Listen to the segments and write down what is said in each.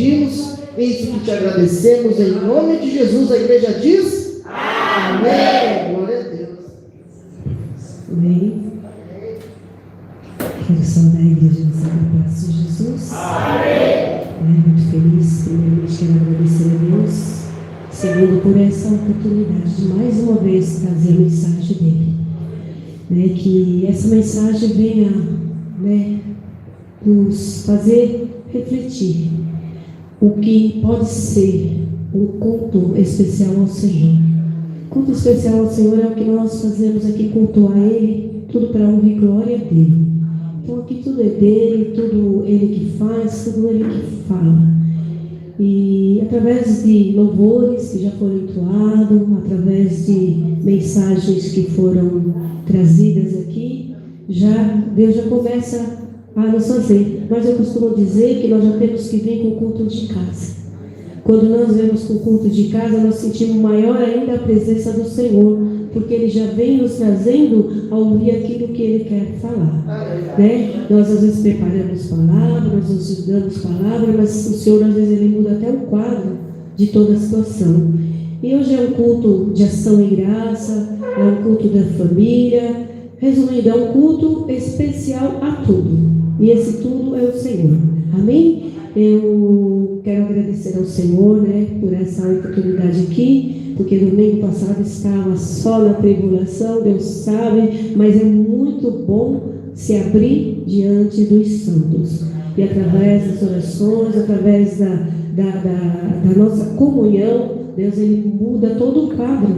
pedimos, é isso que te agradecemos, em nome de Jesus. A igreja diz: amém. Glória a Deus. Amém. Quero saudar a igreja do Santo Passo de Jesus. Amém. Muito feliz, primeiramente quero agradecer a Deus, segundo por essa oportunidade de mais uma vez trazer a mensagem dele. Que essa mensagem venha nos fazer refletir o que pode ser um culto especial ao Senhor. Culto especial ao Senhor é o que nós fazemos aqui, cultuar Ele, tudo para a honra e glória dele. Então aqui tudo é dele, tudo Ele que faz, tudo Ele que fala. E através de louvores que já foram entoados, através de mensagens que foram trazidas aqui, Deus já começa a nos fazer. Mas eu costumo dizer que nós já temos que vir com o culto de casa. Quando nós vemos com o culto de casa, nós sentimos maior ainda a presença do Senhor, porque Ele já vem nos trazendo a ouvir aquilo que Ele quer falar. Nós às vezes preparamos palavras, nós estudamos palavras, mas o Senhor às vezes Ele muda até o quadro de toda a situação. E hoje é um culto de ação e graça, é um culto da família. Resumindo, é um culto especial a tudo. E esse tudo é o Senhor. Amém? Eu quero agradecer ao Senhor, por essa oportunidade aqui, porque no domingo passado estava só na tribulação, Deus sabe, mas é muito bom se abrir diante dos santos. E através das orações, através da nossa comunhão, Deus Ele muda todo o quadro,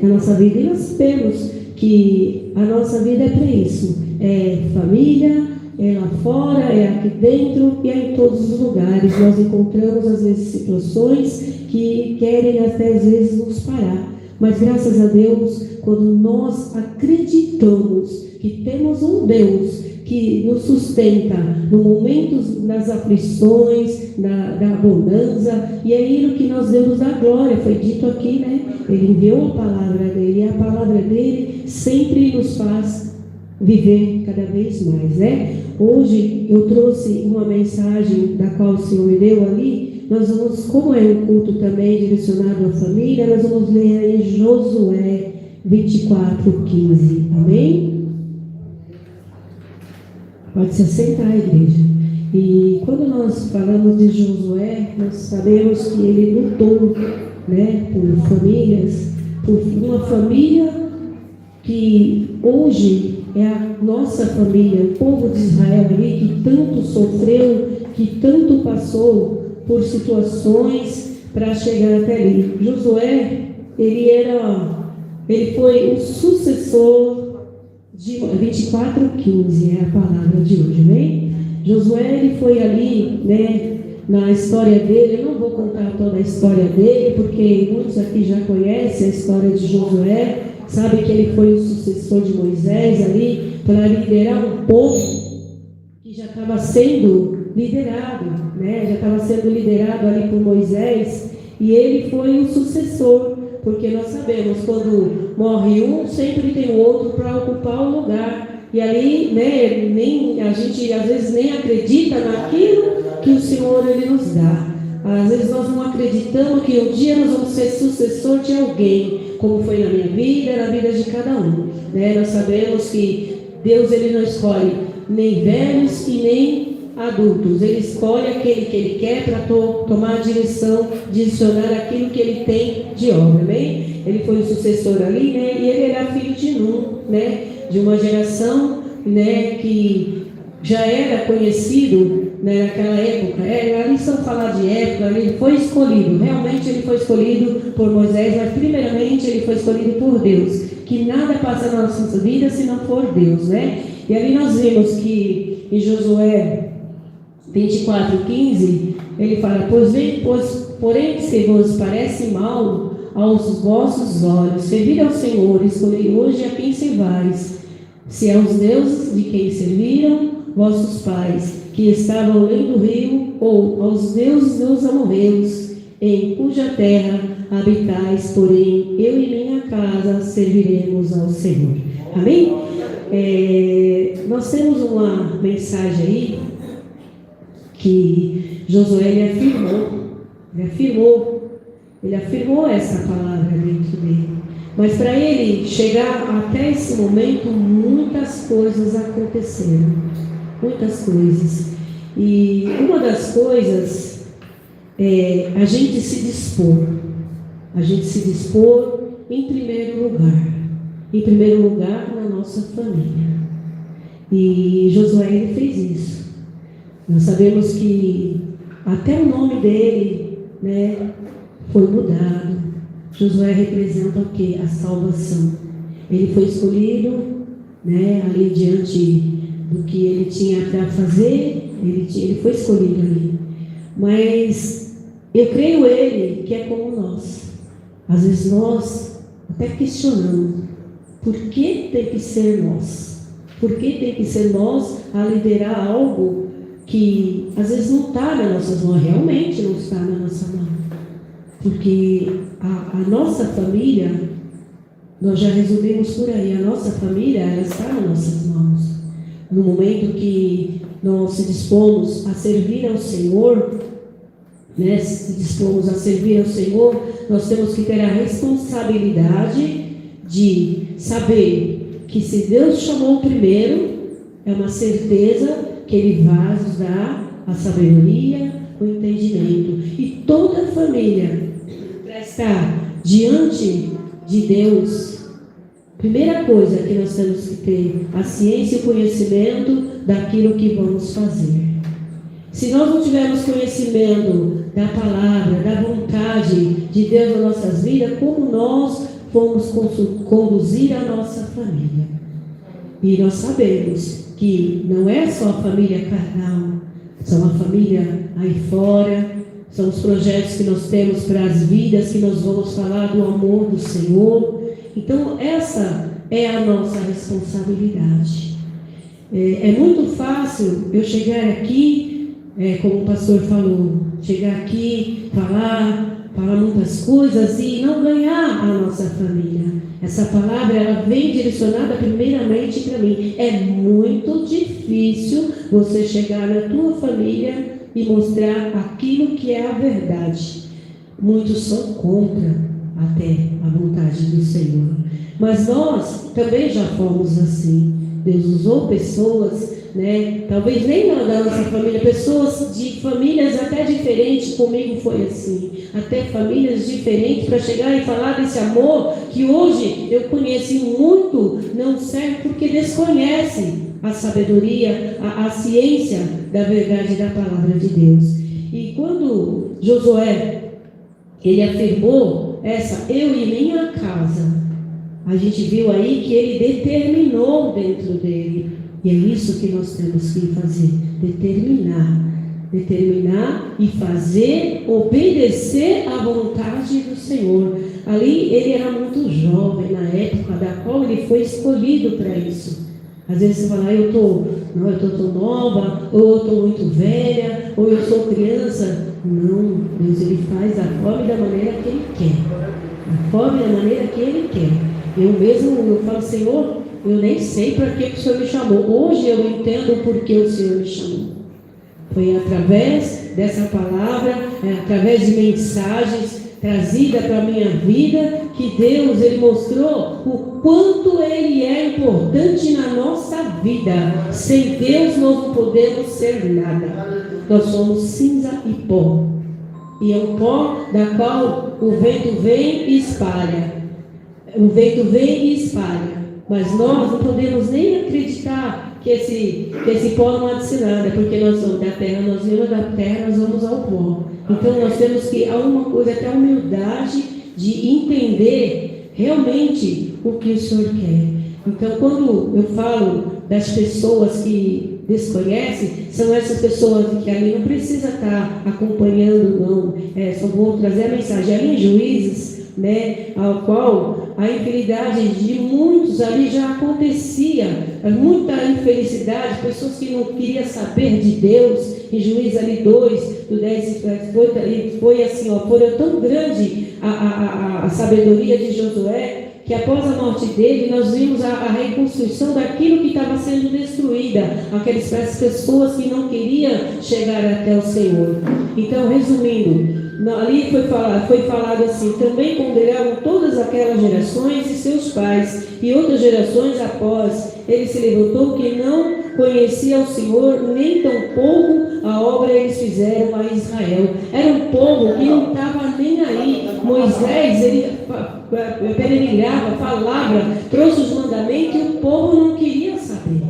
na nossa vida. E nós sabemos que a nossa vida é para isso. É família, é lá fora, é aqui dentro e é em todos os lugares. Nós encontramos às vezes situações que querem até às vezes nos parar. Mas graças a Deus, quando nós acreditamos que temos um Deus que nos sustenta no momento das aflições, da abundância, e é aquilo que nós demos da glória, foi dito aqui, Ele enviou a palavra dele, e a palavra dele sempre nos faz viver cada vez mais, Hoje eu trouxe uma mensagem da qual o Senhor me deu ali. Nós vamos, como é um culto também direcionado à família, nós vamos ler aí Josué 24:15, amém? Pode se assentar, igreja. E quando nós falamos de Josué, nós sabemos que ele lutou, por famílias, por uma família que hoje é a nossa família, o povo de Israel ali, que tanto sofreu, que tanto passou por situações para chegar até ali. Josué, ele foi o sucessor de 24:15, é a palavra de hoje, amém? Josué, ele foi ali, na história dele. Eu não vou contar toda a história dele, porque muitos aqui já conhecem a história de Josué, sabe que ele foi o sucessor de Moisés ali, para liderar um povo que já estava sendo liderado, já estava sendo liderado ali por Moisés, e ele foi o sucessor, porque nós sabemos, quando morre um, sempre tem o outro para ocupar o lugar. E ali, nem, a gente às vezes nem acredita naquilo que o Senhor Ele nos dá. Às vezes nós não acreditamos que um dia nós vamos ser sucessor de alguém, como foi na minha vida, na vida de cada um. Nós sabemos que Deus Ele não escolhe nem velhos e nem adultos. Ele escolhe aquele que Ele quer para tomar a direção, direcionar aquilo que Ele tem de obra, amém? Ele foi o sucessor ali, e ele era filho de Num, de uma geração, que já era conhecido, naquela época. Ali só falar de época, ele foi escolhido, realmente ele foi escolhido por Moisés, mas primeiramente ele foi escolhido por Deus, que nada passa na nossa vida se não for Deus, E ali nós vimos que em Josué 24:15, ele fala: porém se vos parece mal aos vossos olhos, servir ao Senhor, escolhei hoje a quem servais, se aos deuses de quem serviram vossos pais, que estavam além do rio, ou aos deuses dos amorreus, em cuja terra habitais, porém eu e minha casa serviremos ao Senhor. Amém? Nós temos uma mensagem aí que Josué ele afirmou essa palavra dentro dele. Mas para ele chegar até esse momento, muitas coisas aconteceram. Muitas coisas. E uma das coisas é a gente se dispor. A gente se dispor em primeiro lugar. Em primeiro lugar, na nossa família. E Josué, ele fez isso. Nós sabemos que até o nome dele, né, foi mudado. Josué representa o quê? A salvação. Ele foi escolhido, né, ali diante do que ele tinha para fazer, ele foi escolhido ali. Mas eu creio ele que é como nós. Às vezes nós até questionamos, por que tem que ser nós? Por que tem que ser nós a liderar algo que às vezes não está nas nossas mãos? Realmente não está na nossa mão. Porque a nossa família, nós já resumimos por aí, a nossa família, ela está nas nossas mãos. No momento que nós se dispomos a servir ao Senhor, né, se dispomos a servir ao Senhor, nós temos que ter a responsabilidade de saber que se Deus chamou primeiro, é uma certeza que Ele vai nos dar a sabedoria, o entendimento. E toda família, para estar diante de Deus, primeira coisa que nós temos que ter a ciência e o conhecimento daquilo que vamos fazer. Se nós não tivermos conhecimento da palavra, da vontade de Deus nas nossas vidas, como nós vamos conduzir a nossa família? E nós sabemos que não é só a família carnal, são a família aí fora, são os projetos que nós temos para as vidas, que nós vamos falar do amor do Senhor. Então, essa é a nossa responsabilidade. É muito fácil eu chegar aqui, como o pastor falou, chegar aqui, falar muitas coisas e não ganhar a nossa família. Essa palavra, ela vem direcionada primeiramente para mim. É muito difícil você chegar na tua família e mostrar aquilo que é a verdade. Muitos são contra até a vontade do Senhor. Mas nós também já fomos assim. Deus usou pessoas, né? Talvez nem da nossa família, pessoas de famílias até diferentes. Comigo foi assim, até famílias diferentes, para chegar e falar desse amor que hoje eu conheci muito, não serve porque desconhece a sabedoria, a ciência da verdade da palavra de Deus. E quando Josué, ele afirmou essa, eu e minha casa, a gente viu aí que ele determinou dentro dele. E é isso que nós temos que fazer, determinar e fazer, obedecer à vontade do Senhor. Ali ele era muito jovem na época da qual ele foi escolhido para isso. Às vezes você fala, eu estou nova, ou eu estou muito velha, ou eu sou criança. Não, Deus, ele faz a forma e da maneira que ele quer. A forma e da maneira que ele quer. Eu falo, Senhor, eu nem sei para que o Senhor me chamou. Hoje eu entendo por que o Senhor me chamou. Foi através dessa palavra, através de mensagens trazidas para a minha vida, que Deus, ele mostrou o quanto ele é importante na nossa vida. Sem Deus nós não podemos ser nada. Nós somos cinza e pó. E é o pó da qual o vento vem e espalha. O vento vem e espalha. Mas nós não podemos nem acreditar que esse pó não há de ser nada, porque nós somos da terra, nós viemos da terra, nós vamos ao pó. Então nós temos que, alguma coisa, até a humildade de entender realmente o que o Senhor quer. Então quando eu falo das pessoas que desconhecem, são essas pessoas que ali não precisa estar acompanhando, não. Só vou trazer a mensagem ali em Juízes, né, ao qual a infidelidade de muitos ali já acontecia, muita infelicidade, pessoas que não queriam saber de Deus. Em Juízes ali 2, do 10, foi assim, foi tão grande a sabedoria de Josué, que que após a morte dele, nós vimos a reconstrução daquilo que estava sendo destruída, aquelas pessoas que não queriam chegar até o Senhor. Então, resumindo, ali foi falado assim: também condenaram todas aquelas gerações e seus pais, e outras gerações após. Ele se levantou que não conhecia o Senhor, nem tampouco a obra eles fizeram a Israel. Era um povo que não estava nem aí. Moisés, ele peregrinava, falava, trouxe os mandamentos, e o povo não queria saber.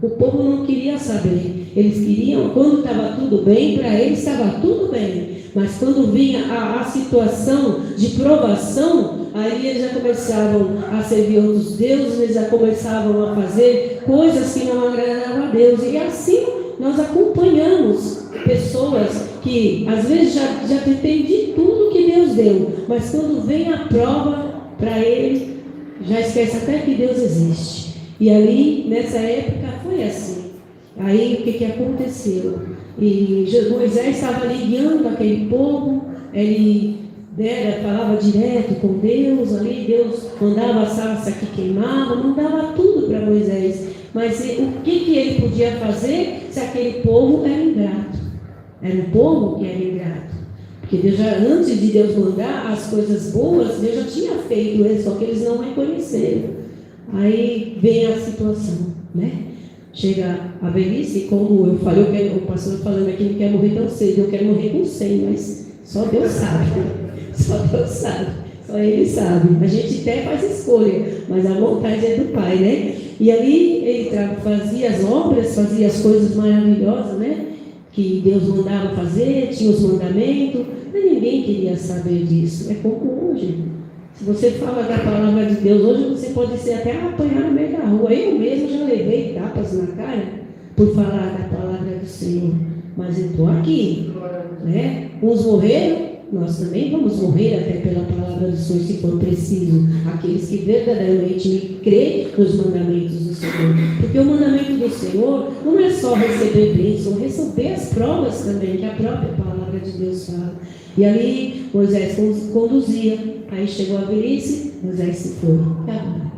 O povo não queria saber. Eles queriam, quando estava tudo bem, para eles estava tudo bem. Mas quando vinha a situação de provação, aí eles já começavam a servir outros deuses, eles já começavam a fazer coisas que não agradavam a Deus. E assim nós acompanhamos pessoas que às vezes já entendem tudo que Deus deu, mas quando vem a prova para ele, já esquece até que Deus existe. E ali, nessa época, foi assim. Aí o que aconteceu? E Moisés estava ali guiando aquele povo, ele falava direto com Deus, ali Deus mandava a sarça que queimava, mandava tudo para Moisés. Mas o que ele podia fazer se aquele povo era ingrato? Era um povo que era ingrato. Porque Deus antes de Deus mandar as coisas boas, Deus já tinha feito isso, só que eles não reconheceram. Aí vem a situação, né? Chega a velhice, como eu falei, o pastor falando aqui, não quer morrer tão cedo, eu quero morrer com 100, mas só Deus sabe, só Deus sabe, só Ele sabe. A gente até faz escolha, mas a vontade é do Pai, né? E ali ele fazia as obras, fazia as coisas maravilhosas, né? Que Deus mandava fazer, tinha os mandamentos, mas ninguém queria saber disso. É como hoje. Se você fala da palavra de Deus hoje, você pode ser até apanhar no meio da rua. Eu mesmo já levei tapas na cara por falar da palavra do Senhor. Mas eu estou aqui, né? Uns morreram, nós também vamos morrer até pela palavra do Senhor, se for preciso. Aqueles que verdadeiramente creem nos mandamentos do Senhor. Porque o mandamento do Senhor não é só receber bênção, receber as provas também, que a própria palavra de Deus fala. E ali Moisés conduzia. Aí chegou a velhice, Moisés se foi. E agora?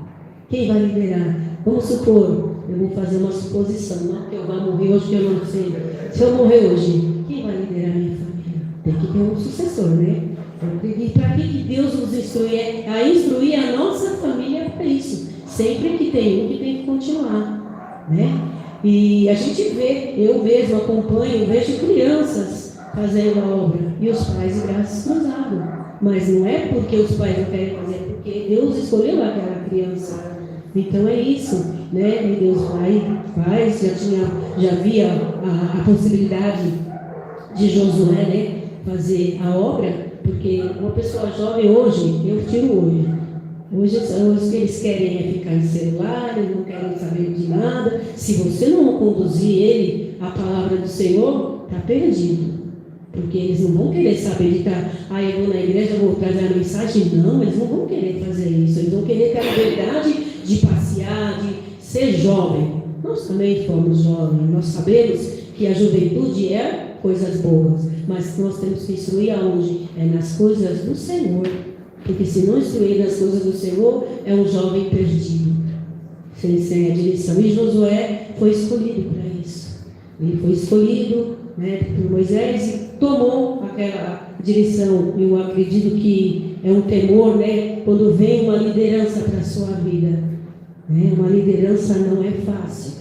Quem vai liderar? Vamos supor, eu vou fazer uma suposição, não que eu vá morrer hoje, que eu não sei. Se eu morrer hoje, quem vai liderar a minha família? Tem que ter um sucessor, né? E para que Deus nos instrui? A instruir a nossa família para isso. Sempre que tem um que tem que continuar, né? E a gente vê, eu mesmo acompanho, vejo crianças fazendo a obra e os pais de braços cruzados. Mas não é porque os pais não querem fazer, é porque Deus escolheu aquela criança. Então é isso, né? E Deus faz, já havia a possibilidade de Josué, né, fazer a obra, porque uma pessoa jovem hoje, eu tiro hoje. Hoje os que eles querem é ficar em celular, eles não querem saber de nada. Se você não conduzir ele à palavra do Senhor, está perdido. Porque eles não vão querer saber de estar, eu vou na igreja, vou trazer a mensagem. Não, eles não vão querer fazer isso. Eles vão querer ter a liberdade de passear, de ser jovem. Nós também fomos jovens. Nós sabemos que a juventude é coisas boas. Mas nós temos que instruir aonde? É nas coisas do Senhor. Porque se não instruir nas coisas do Senhor, é um jovem perdido, sem a direção. E Josué foi escolhido para isso. Ele foi escolhido, né, por Moisés e tomou aquela direção. Eu acredito que é um temor, né, quando vem uma liderança para a sua vida. Né? Uma liderança não é fácil.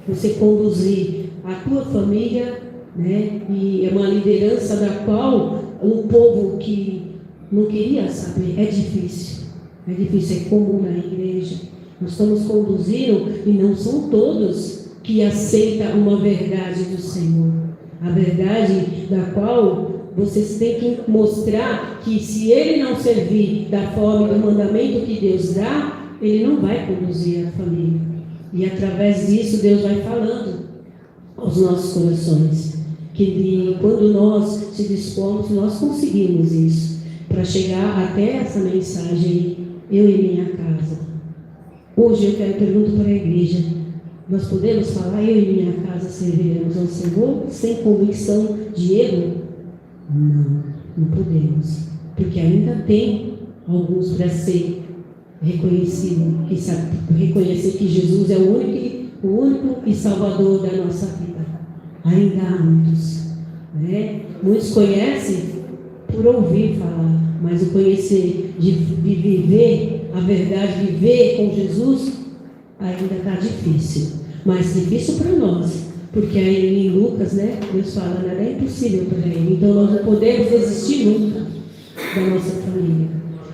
Você conduzir a tua família, né, e é uma liderança da qual um povo que não queria saber, é difícil, é comum na igreja. Nós estamos conduzindo e não são todos que aceitam uma verdade do Senhor. A verdade da qual vocês têm que mostrar que se ele não servir da forma do mandamento que Deus dá, ele não vai conduzir a família. E através disso Deus vai falando aos nossos corações. Que quando nós se dispomos, nós conseguimos isso. Para chegar até essa mensagem, eu e minha casa. Hoje eu quero perguntar para a igreja: nós podemos falar, eu e minha casa serviremos ao Senhor sem convicção de erro? Não, não podemos. Porque ainda tem alguns para ser reconhecer que Jesus é o único e Salvador da nossa vida. Ainda há muitos, né? Muitos conhecem por ouvir falar, mas o conhecer de viver a verdade, viver com Jesus, ainda está difícil. Mas difícil para nós, porque aí em Lucas, né, Deus fala, nada é impossível para ele. Então nós não podemos desistir nunca da nossa família.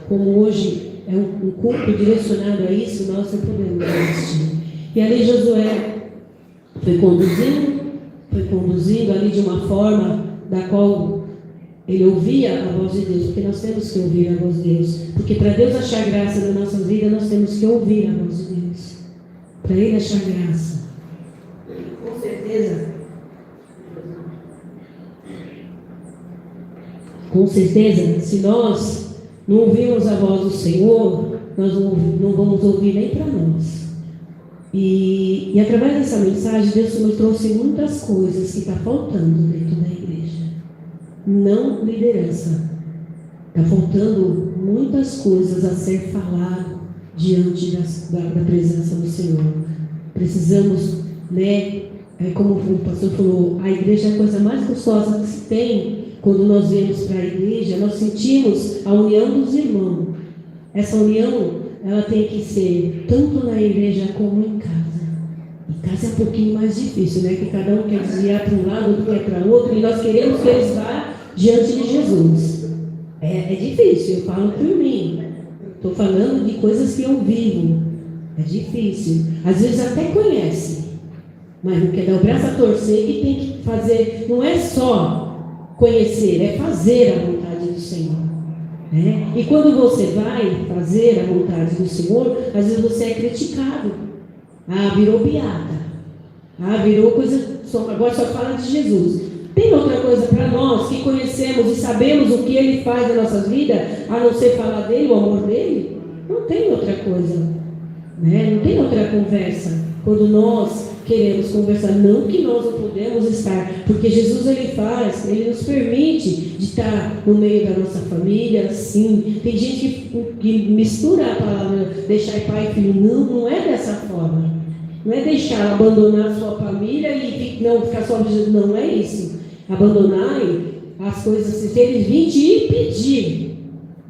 Como hoje é um culto direcionado a isso, nós não podemos desistir. E ali Josué foi conduzindo ali de uma forma da qual ele ouvia a voz de Deus, porque nós temos que ouvir a voz de Deus. Porque para Deus achar graça na nossa vida, nós temos que ouvir a voz de Deus. Para Ele achar graça. Com certeza, se nós não ouvirmos a voz do Senhor, nós não vamos ouvir nem para nós. E através dessa mensagem, Deus nos trouxe muitas coisas que está faltando dentro da igreja. Não liderança. Está faltando muitas coisas a ser falado diante da presença do Senhor. Precisamos, né, como o pastor falou, a igreja é a coisa mais gostosa que se tem. Quando nós vemos para a igreja, nós sentimos a união dos irmãos. Essa união, ela tem que ser tanto na igreja como em casa. Em casa é um pouquinho mais difícil, né? Que cada um quer desviar para um lado, outro quer para o outro, e nós queremos que eles vá diante de Jesus. É difícil, eu falo por mim. Estou falando de coisas que eu vivo. É difícil. Às vezes até conhece, mas não quer dar o braço a torcer, que tem que fazer. Não é só conhecer, é fazer a vontade do Senhor. Né? E quando você vai fazer a vontade do Senhor, às vezes você é criticado. Ah, virou piada. Ah, virou coisa. Agora só fala de Jesus. Tem outra coisa para nós que conhecemos e sabemos o que Ele faz na nossa vida, a não ser falar dele, o amor dele? Não tem outra coisa. Né? Não tem outra conversa. Quando nós queremos conversar, não que nós não podemos estar, porque Jesus Ele nos permite de estar no meio da nossa família, sim. Tem gente que mistura a palavra deixar pai e filho. Não é dessa forma. Não é deixar, abandonar a sua família e não ficar só com Jesus. Não é isso. Abandonar as coisas, se eles virem te pedir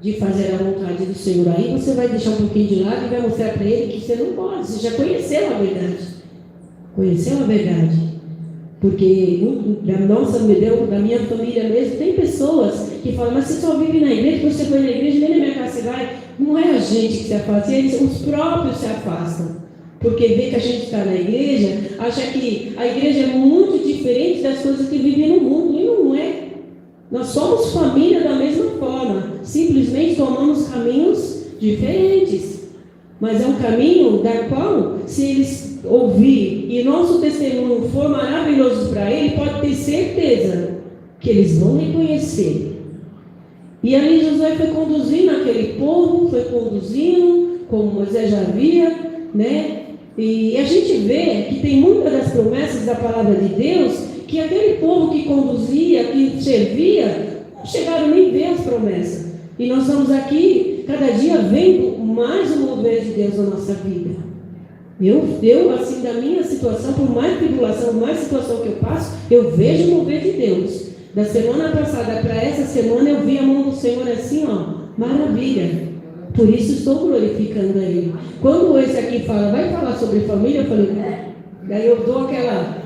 de fazer a vontade do Senhor, aí você vai deixar um pouquinho de lado e vai mostrar para ele que você não pode. Você já conheceu a verdade. Conheceu a verdade. Porque da minha família mesmo, tem pessoas que falam, mas você só vive na igreja, você foi na igreja, nem na minha casa você vai. Não é a gente que se afasta, os próprios se afastam. Porque vê que a gente está na igreja, acha que a igreja é muito diferente das coisas que vivem no mundo. E não é. Nós somos família da mesma forma. Simplesmente tomamos caminhos diferentes. Mas é um caminho da qual, se eles ouvirem e nosso testemunho for maravilhoso para ele, pode ter certeza que eles vão reconhecer. E ali Josué foi conduzindo aquele povo, foi conduzindo, como Moisés já havia, né? E a gente vê que tem muitas das promessas da palavra de Deus, que aquele povo que conduzia, que servia, não chegaram nem a ver as promessas. E nós estamos aqui, cada dia, vendo mais o mover de Deus na nossa vida. Eu, assim, da minha situação, por mais tribulação, por mais situação que eu passo, eu vejo o mover de Deus. Da semana passada para essa semana, eu vi a mão do Senhor assim, ó, maravilha. Por isso estou glorificando a Ele. Quando esse aqui fala, vai falar sobre família, eu falei, daí eu dou aquela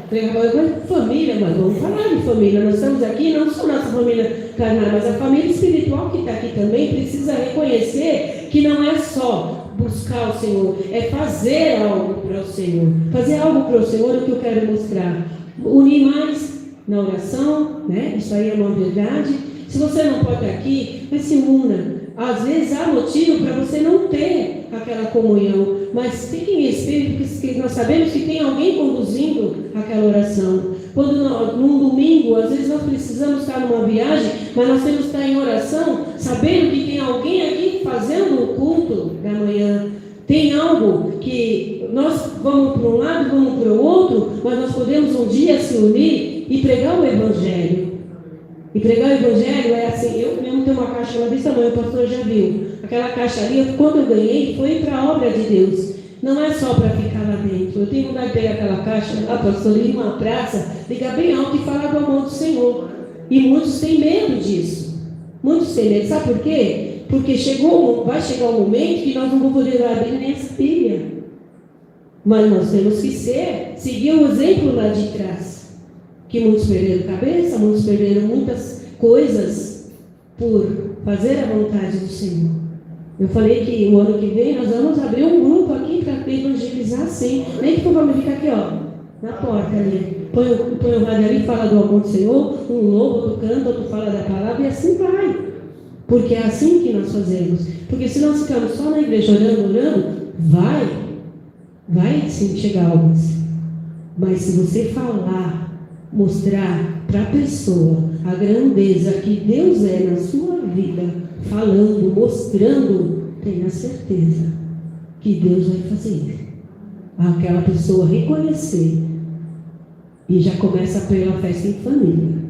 família, mas vamos falar de família. Nós estamos aqui, não só nossa família carnal, mas a família espiritual que está aqui também precisa reconhecer que não é só buscar o Senhor, é fazer algo para o Senhor. Fazer algo para o Senhor é o que eu quero mostrar. Unir mais na oração, né? Isso aí é uma verdade. Se você não pode estar aqui, mas se una. Às vezes há motivo para você não ter aquela comunhão, mas fique em espírito, porque nós sabemos que tem alguém conduzindo aquela oração. Quando num domingo, às vezes nós precisamos estar numa viagem, mas nós temos que estar em oração, sabendo que tem alguém aqui fazendo o culto da manhã. Tem algo que nós vamos para um lado, vamos para o outro, mas nós podemos um dia se unir e pregar o Evangelho. E pregar o evangelho é assim, eu mesmo tenho uma caixa lá desse tamanho, o pastor já viu. Aquela caixa ali, quando eu ganhei, foi para a obra de Deus. Não é só para ficar lá dentro. Eu tenho vontade de pegar aquela caixa lá, pastor, ir numa praça, ligar bem alto e falar do amor do Senhor. E muitos têm medo disso. Muitos têm medo. Sabe por quê? Porque vai chegar um momento que nós não vamos poder abrir nem essa Bíblia. Mas nós temos que seguir o exemplo lá de trás. Que muitos perderam cabeça, muitos perderam muitas coisas por fazer a vontade do Senhor. Eu falei que o ano que vem nós vamos abrir um grupo aqui para evangelizar sim. Nem que vamos ficar aqui, ó, na porta ali. Põe o rádio ali, fala do amor do Senhor, um louvo, outro canta, outro fala da palavra e assim vai. Porque é assim que nós fazemos. Porque se nós ficamos só na igreja orando, vai sim chegar almas. Mas se você falar, mostrar para a pessoa a grandeza que Deus é na sua vida, falando, mostrando, tenha certeza que Deus vai fazer aquela pessoa reconhecer. E já começa pela festa em família.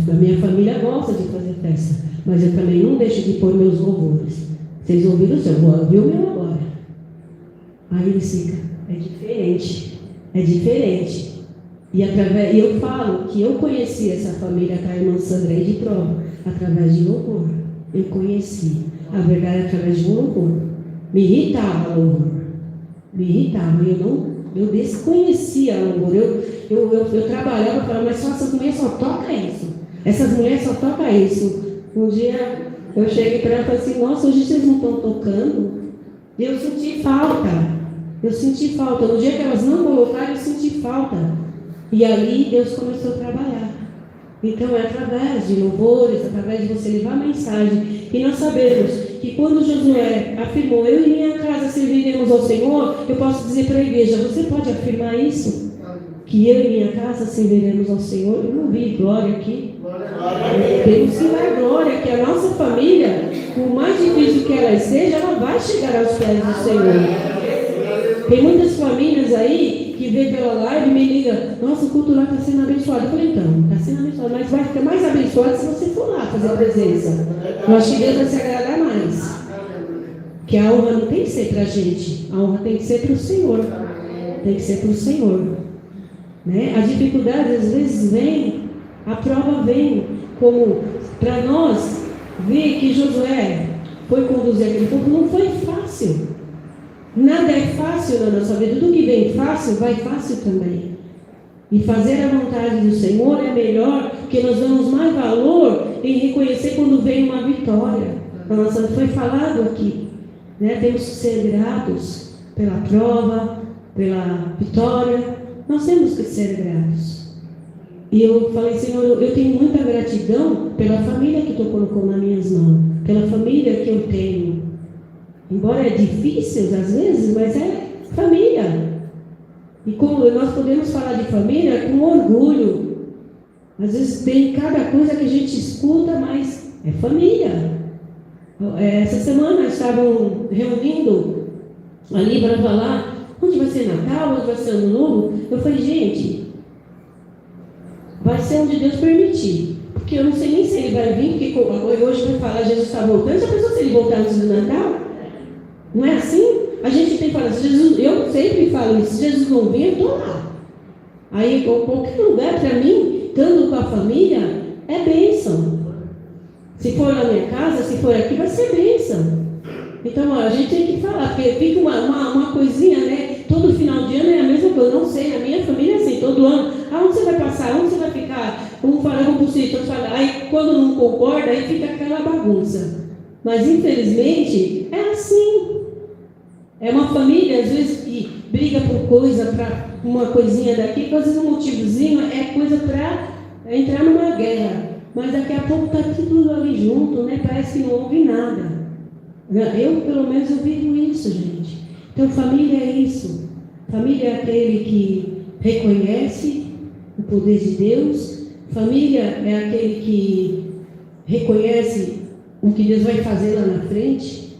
A minha família gosta de fazer festa, mas eu também não deixo de pôr meus louvores. Vocês ouviram o seu? Vou ouvir o meu agora. Aí eles ficam, é diferente. E eu falo que eu conheci essa família com a irmã Sandra de prova, através de louvor. Eu conheci a verdade através de um louvor. Me irritava o louvor. Eu desconhecia o louvor. Eu trabalhava e falava, mas essas mulheres só tocam isso. Essas mulheres só tocam isso. Um dia eu cheguei para ela e falei assim, nossa, hoje vocês não estão tocando? E eu senti falta. No dia que elas não colocaram, eu senti falta. E ali Deus começou a trabalhar. Então é através de louvores, através de você levar a mensagem. E nós sabemos que quando Josué afirmou, eu e minha casa serviremos ao Senhor, eu posso dizer para a igreja, você pode afirmar isso? Que eu e minha casa serviremos ao Senhor? Eu não vi glória aqui. Temos que dar glória, que a nossa família, por mais difícil que ela seja, ela vai chegar aos pés do Senhor. Tem muitas famílias aí que vê pela live e me liga, nossa, o culto lá está sendo abençoado. Eu falei, então, está sendo abençoado, mas vai ficar mais abençoado se você for lá fazer a presença. Eu acho que Deus vai se agradar mais. Que a honra não tem que ser para a gente, a honra tem que ser para o Senhor. Tem que ser para o Senhor. Né? A dificuldade às vezes vem, a prova vem, como para nós ver que Josué foi conduzir aquele povo, não foi fácil. Nada é fácil na nossa vida. Tudo que vem fácil, vai fácil também. E fazer a vontade do Senhor é melhor, porque nós damos mais valor em reconhecer quando vem uma vitória. Nossa, foi falado aqui, né? Temos que ser gratos pela prova, pela vitória. Nós temos que ser gratos. E eu falei, Senhor, eu tenho muita gratidão pela família que Tu colocou nas minhas mãos, pela família que eu tenho. Embora é difícil às vezes, mas é família. E como nós podemos falar de família com orgulho. Às vezes tem cada coisa que a gente escuta, mas é família. Essa semana estavam reunindo ali para falar onde vai ser Natal, onde vai ser Ano Novo. Eu falei, gente, vai ser onde Deus permitir. Porque eu não sei nem se Ele vai vir, porque hoje vai falar Jesus está voltando. Já pensou se Ele voltar antes do Natal? Não é assim? A gente tem que falar, Jesus, eu sempre falo isso, se Jesus não vir, eu estou lá. Aí, qualquer lugar para mim, estando com a família, é bênção. Se for na minha casa, se for aqui, vai ser bênção. Então, a gente tem que falar, porque fica uma coisinha, né? Todo final de ano é a mesma coisa. Eu não sei, na minha família é assim, todo ano. Onde você vai passar? Onde você vai ficar? Um fala, vamos para o sítio, outro fala. Aí, quando não concorda, aí fica aquela bagunça. Mas, infelizmente, é assim. É uma família, às vezes, que briga por coisa, para uma coisinha daqui, às vezes um motivozinho é coisa para entrar numa guerra. Mas daqui a pouco está tudo ali junto, né? Parece que não houve nada. Eu, pelo menos, eu vivo isso, gente. Então, família é isso. Família é aquele que reconhece o poder de Deus. Família é aquele que reconhece o que Deus vai fazer lá na frente.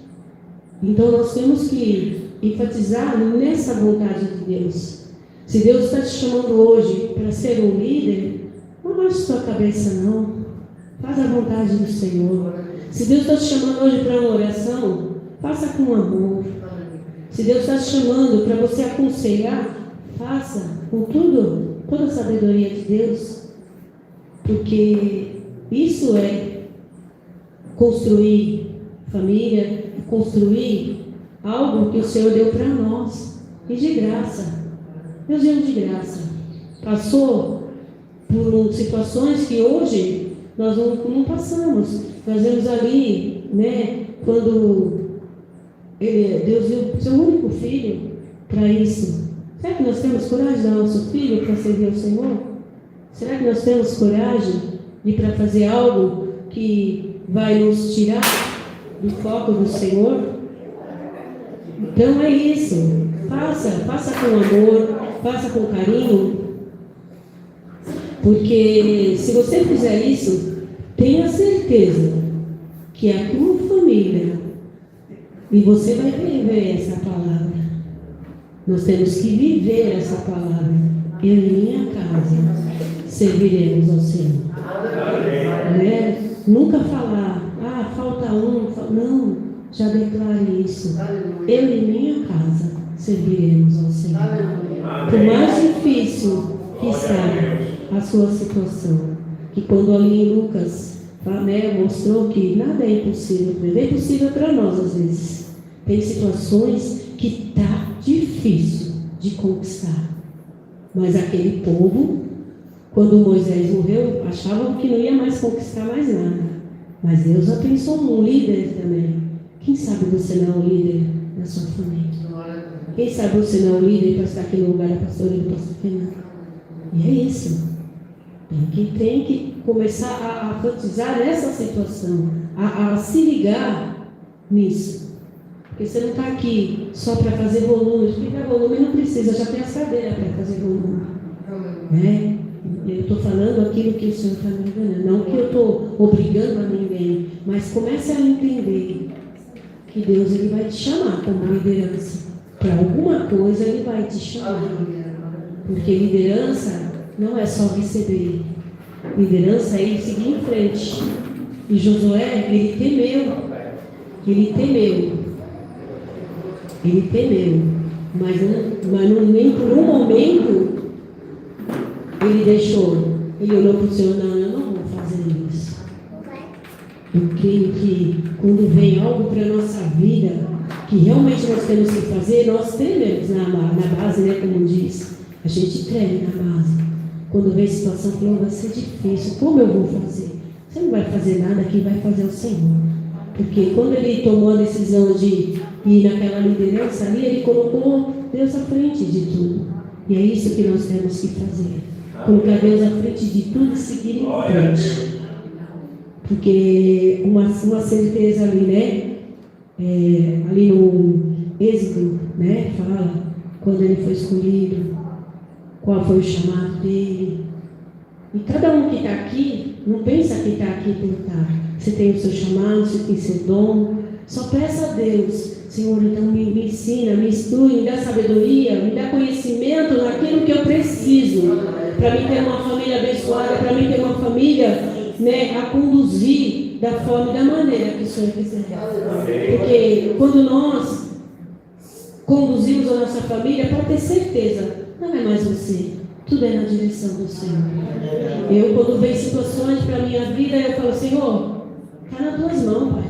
Então, nós temos que enfatizar nessa vontade de Deus. Se Deus está te chamando hoje para ser um líder, não baixe sua cabeça, não. Faz a vontade do Senhor. Se Deus está te chamando hoje para uma oração, faça com amor. Se Deus está te chamando para você aconselhar, faça com toda a sabedoria de Deus. Porque isso é construir família, construir algo que o Senhor deu para nós. E de graça. Deus deu de graça. Passou por situações que hoje nós não passamos. Nós vemos ali, né, quando Deus deu o seu único filho para isso. Será que nós temos coragem de dar nosso filho para servir ao Senhor? Será que nós temos coragem de para fazer algo que vai nos tirar do foco do Senhor? Então é isso. Faça com amor, faça com carinho. Porque se você fizer isso, tenha certeza que a tua família, e você vai viver essa palavra. Nós temos que viver essa palavra. Eu e minha casa serviremos ao Senhor. Né? Nunca falar, falta um. Não, já declare isso. Eu e minha casa serviremos ao Senhor. Por mais difícil que está a sua situação, que quando ali em Lucas, né, mostrou que nada é impossível para ele. É impossível para nós às vezes. Tem situações que está difícil de conquistar. Mas aquele povo, quando Moisés morreu, achavam que não ia mais conquistar mais nada. Mas Deus já pensou num líder também. Quem sabe você não é um líder da sua família? Quem sabe você não é um líder para estar aqui no lugar da pastora e do pastor Fernando? E é isso. Tem que começar a enfatizar nessa situação, a se ligar nisso. Porque você não está aqui só para fazer volume. Explicar volume não precisa, já tem as cadeiras para fazer volume. Né? Eu estou falando aquilo que o Senhor está me enganando. Não que eu estou obrigando a ninguém, mas comece a entender que Deus ele vai te chamar como liderança. Para alguma coisa ele vai te chamar. Porque liderança não é só receber. Liderança é ir seguir em frente. E Josué, ele temeu. Mas nem por um momento ele deixou. Ele olhou para o Senhor, não, eu não vou fazer isso. Eu creio que quando vem algo para a nossa vida, que realmente nós temos que fazer, nós trememos na base, né, como diz. A gente treme na base. Quando vem a situação, falou, vai ser difícil, como eu vou fazer? Você não vai fazer nada, quem vai fazer é o Senhor. Porque quando ele tomou a decisão de ir naquela liderança ali, ele colocou Deus à frente de tudo. E é isso que nós temos que fazer. Colocar Deus à frente de tudo e seguir em frente. Porque uma certeza ali, né? Ali no Êxodo, né? Fala quando ele foi escolhido, qual foi o chamado dele. E cada um que está aqui, não pensa que está aqui por estar. Você tem o seu chamado, você tem seu dom. Só peça a Deus, Senhor, então me ensina, me instrui, me dá sabedoria, me dá conhecimento naquilo que eu preciso. Para mim ter uma família abençoada, para mim ter uma família, né, a conduzir da forma e da maneira que o Senhor quiser. Porque quando nós conduzimos a nossa família, pode ter certeza, não é mais você. Tudo é na direção do Senhor. Eu, quando vem situações para a minha vida, eu falo, Senhor, está nas tuas mãos, Pai.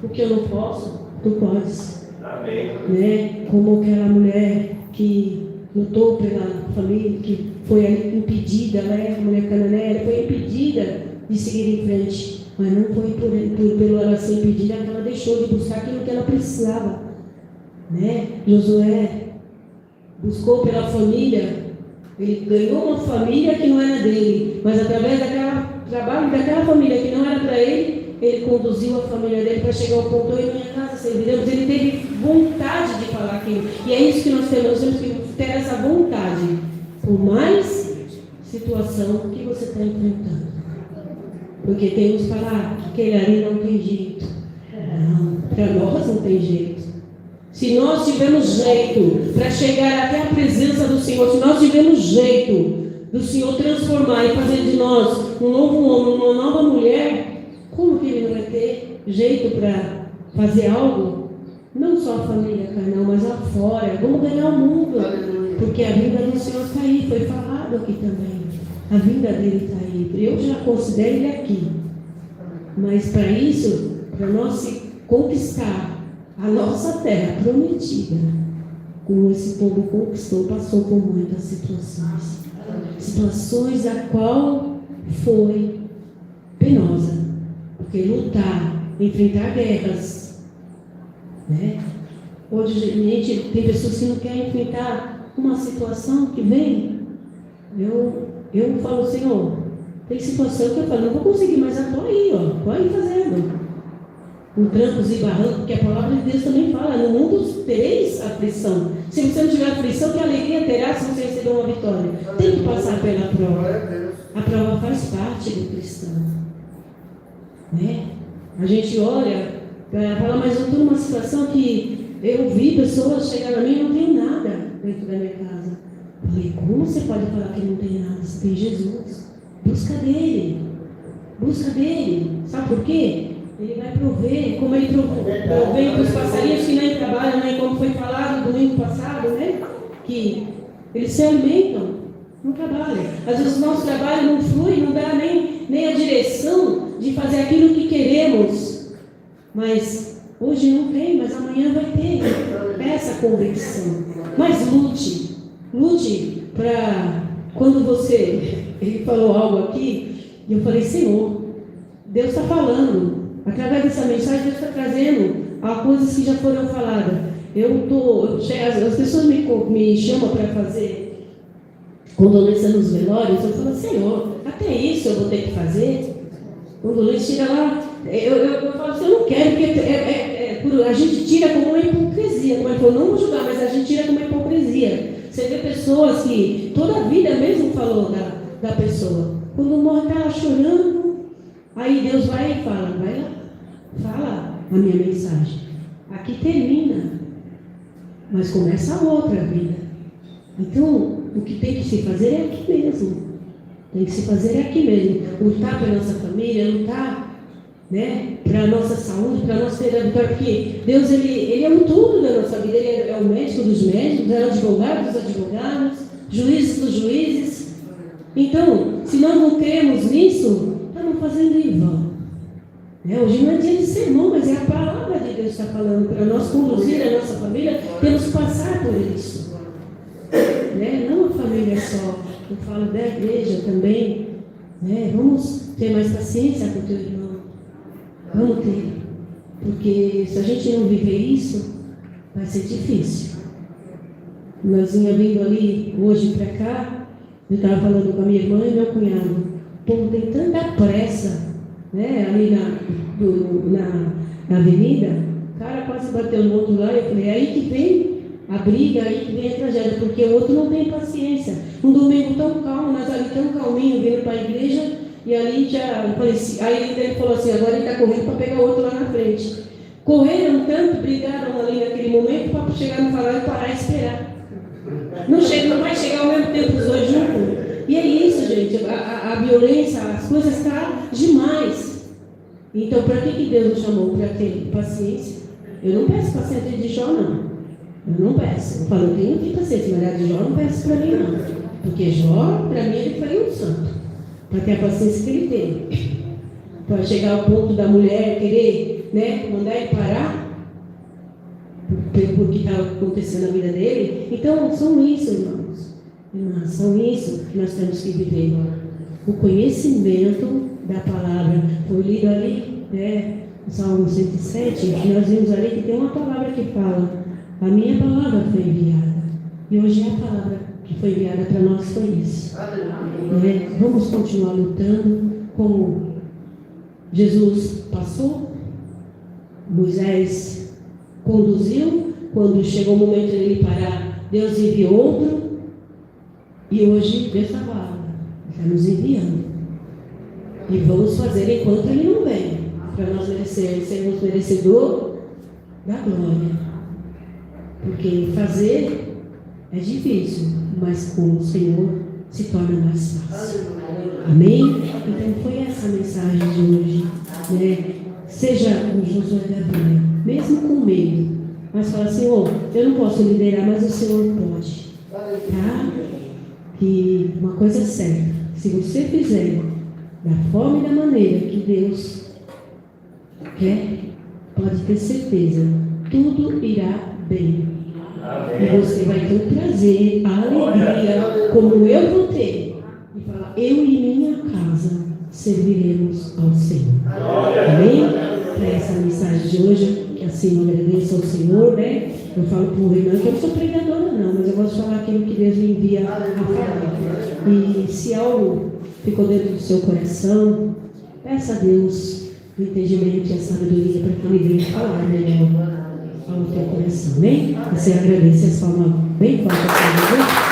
O que eu não posso, tu podes. Amém. Né? Como aquela mulher que lutou pela família, que foi impedida, né? A mulher cananeia, foi impedida de seguir em frente. Mas não foi por ela ser impedida que ela deixou de buscar aquilo que ela precisava. Né? Josué buscou pela família. Ele ganhou uma família que não era dele, mas através trabalho daquela família que não era para ele, ele conduziu a família dele para chegar ao ponto, eu e minha casa serviremos. Ele teve vontade de falar aquilo. E é isso que nós temos que ter essa vontade. Por mais situação que você está enfrentando. Porque temos que falar que aquele ali não tem jeito. Não, para nós não tem jeito. Se nós tivermos jeito para chegar até a presença do Senhor, se nós tivermos jeito, do Senhor transformar e fazer de nós um novo homem, uma nova mulher, como que Ele não vai ter jeito para fazer algo? Não só a família carnal, mas lá fora. Vamos ganhar o mundo. Porque a vinda do Senhor está aí, foi falado aqui também. A vinda dele está aí. Eu já considero ele aqui. Mas para isso, para nós conquistar a nossa terra prometida, como esse povo conquistou, passou por muitas situações. Situações a qual foi penosa. Porque lutar, enfrentar guerras, né? Hoje, gente, tem pessoas que não querem enfrentar uma situação que vem. Eu falo, Senhor, tem situação que eu falo, não vou conseguir, mas eu estou aí, estou aí fazendo. Com trancos e barrancos, porque a palavra de Deus também fala, no mundo tereis aflição. Se você não tiver aflição, que alegria terá se você receber uma vitória? Tem que passar pela prova. A prova faz parte do cristão. Né? A gente olha para falar, mas eu estou numa situação que eu vi pessoas chegar a mim e não tem nada dentro da minha casa. Eu falei, como você pode falar que não tem nada? Você tem Jesus. Busca dele. Busca dele. Sabe por quê? Ele vai prover, como ele provém para os passarinhos que nem trabalham, né? Como foi falado domingo passado, né? Que eles se alimentam, não trabalham. Às vezes o nosso trabalho não flui, não dá nem a direção de fazer aquilo que queremos. Mas hoje não tem, mas amanhã vai ter essa convicção. Mas lute para quando você, ele falou algo aqui, e eu falei, Senhor, Deus está falando. Através dessa mensagem, Deus está trazendo a coisas que já foram faladas. As pessoas me chamam para fazer condolência nos velórios. Eu falo, Senhor, até isso eu vou ter que fazer. Condolência, chega lá, eu falo assim, eu não quero, porque a gente tira como uma hipocrisia. Como ele falou, não vou julgar, mas a gente tira como uma hipocrisia. Você vê pessoas que toda a vida mesmo falou da pessoa. Quando morre, está lá chorando. Aí Deus vai e fala, vai lá, fala a minha mensagem. Aqui termina, mas começa a outra vida. Então, o que tem que se fazer é aqui mesmo. Tem que se fazer aqui mesmo. Lutar pela nossa família, lutar, né, para a nossa saúde, para a nossa vitória, porque Deus, ele é o tudo da nossa vida. Ele é o médico dos médicos, é o advogado dos advogados, juízes dos juízes. Então, se nós não cremos nisso, estamos fazendo em vão. Hoje não é dia de sermão, mas é a palavra de Deus que está falando. Para nós conduzir a nossa família, temos que passar por isso. Não a família só, eu falo da igreja também. Vamos ter mais paciência com o teu irmão. Vamos ter. Porque se a gente não viver isso, vai ser difícil. Nós vinha vindo ali hoje para cá, eu estava falando com a minha irmã e meu cunhado. O povo tem tanta pressa, ali na avenida, o cara quase bateu no outro lá, eu falei, é aí que vem a briga, aí que vem a tragédia, porque o outro não tem paciência. Um domingo tão calmo, nós ali tão calminho, vindo para a igreja, e ali já, eu falei, aí ele falou assim, agora ele está correndo para pegar o outro lá na frente. Correram tanto, brigaram ali naquele momento, para chegar no farol e parar e esperar. Não vai chegar ao mesmo tempo os dois juntos. E é isso, gente, a violência, as coisas estão demais. Então, para que Deus nos chamou? Para ter paciência. Eu não peço paciência de Jó, não. Eu não peço. Eu falo, eu tenho que paciência, mas a de Jó não peço para mim, não. Porque Jó, para mim, ele foi um santo. Para ter a paciência que ele teve. Para chegar ao ponto da mulher querer, mandar ele parar, por que está acontecendo na vida dele. Então, são isso, irmãos. São isso que nós temos que viver. O conhecimento da palavra. Foi lido ali, no Salmo 107, nós vimos ali que tem uma palavra que fala, a minha palavra foi enviada. E hoje a palavra que foi enviada para nós foi isso. Vamos continuar lutando como Jesus passou, Moisés conduziu, quando chegou o momento de ele parar, Deus enviou outro. E hoje Deus está nos enviando. E vamos fazer enquanto Ele não vem, para nós sermos merecedores da glória. Porque fazer é difícil, mas com o Senhor se torna mais fácil. Amém? Então foi essa a mensagem de hoje, né? Seja o Josué da Bíblia, mesmo com medo, mas fala, Senhor, eu não posso liderar, mas o Senhor pode, tá? E uma coisa é certa, se você fizer da forma e da maneira que Deus quer, pode ter certeza, tudo irá bem. E você vai ter o prazer, a alegria, como eu vou ter, e falar, eu e minha casa serviremos ao Senhor. Amém? Para essa mensagem de hoje, que assim eu agradeço ao Senhor, né? Eu falo para o Renan que eu não sou pregadora não, mas eu gosto de falar aquilo que Deus me envia a falar. E se algo ficou dentro do seu coração, peça a Deus o entendimento e a sabedoria para que Ele venha falar melhor ao teu coração, né? Você agradece as palmas bem fortes.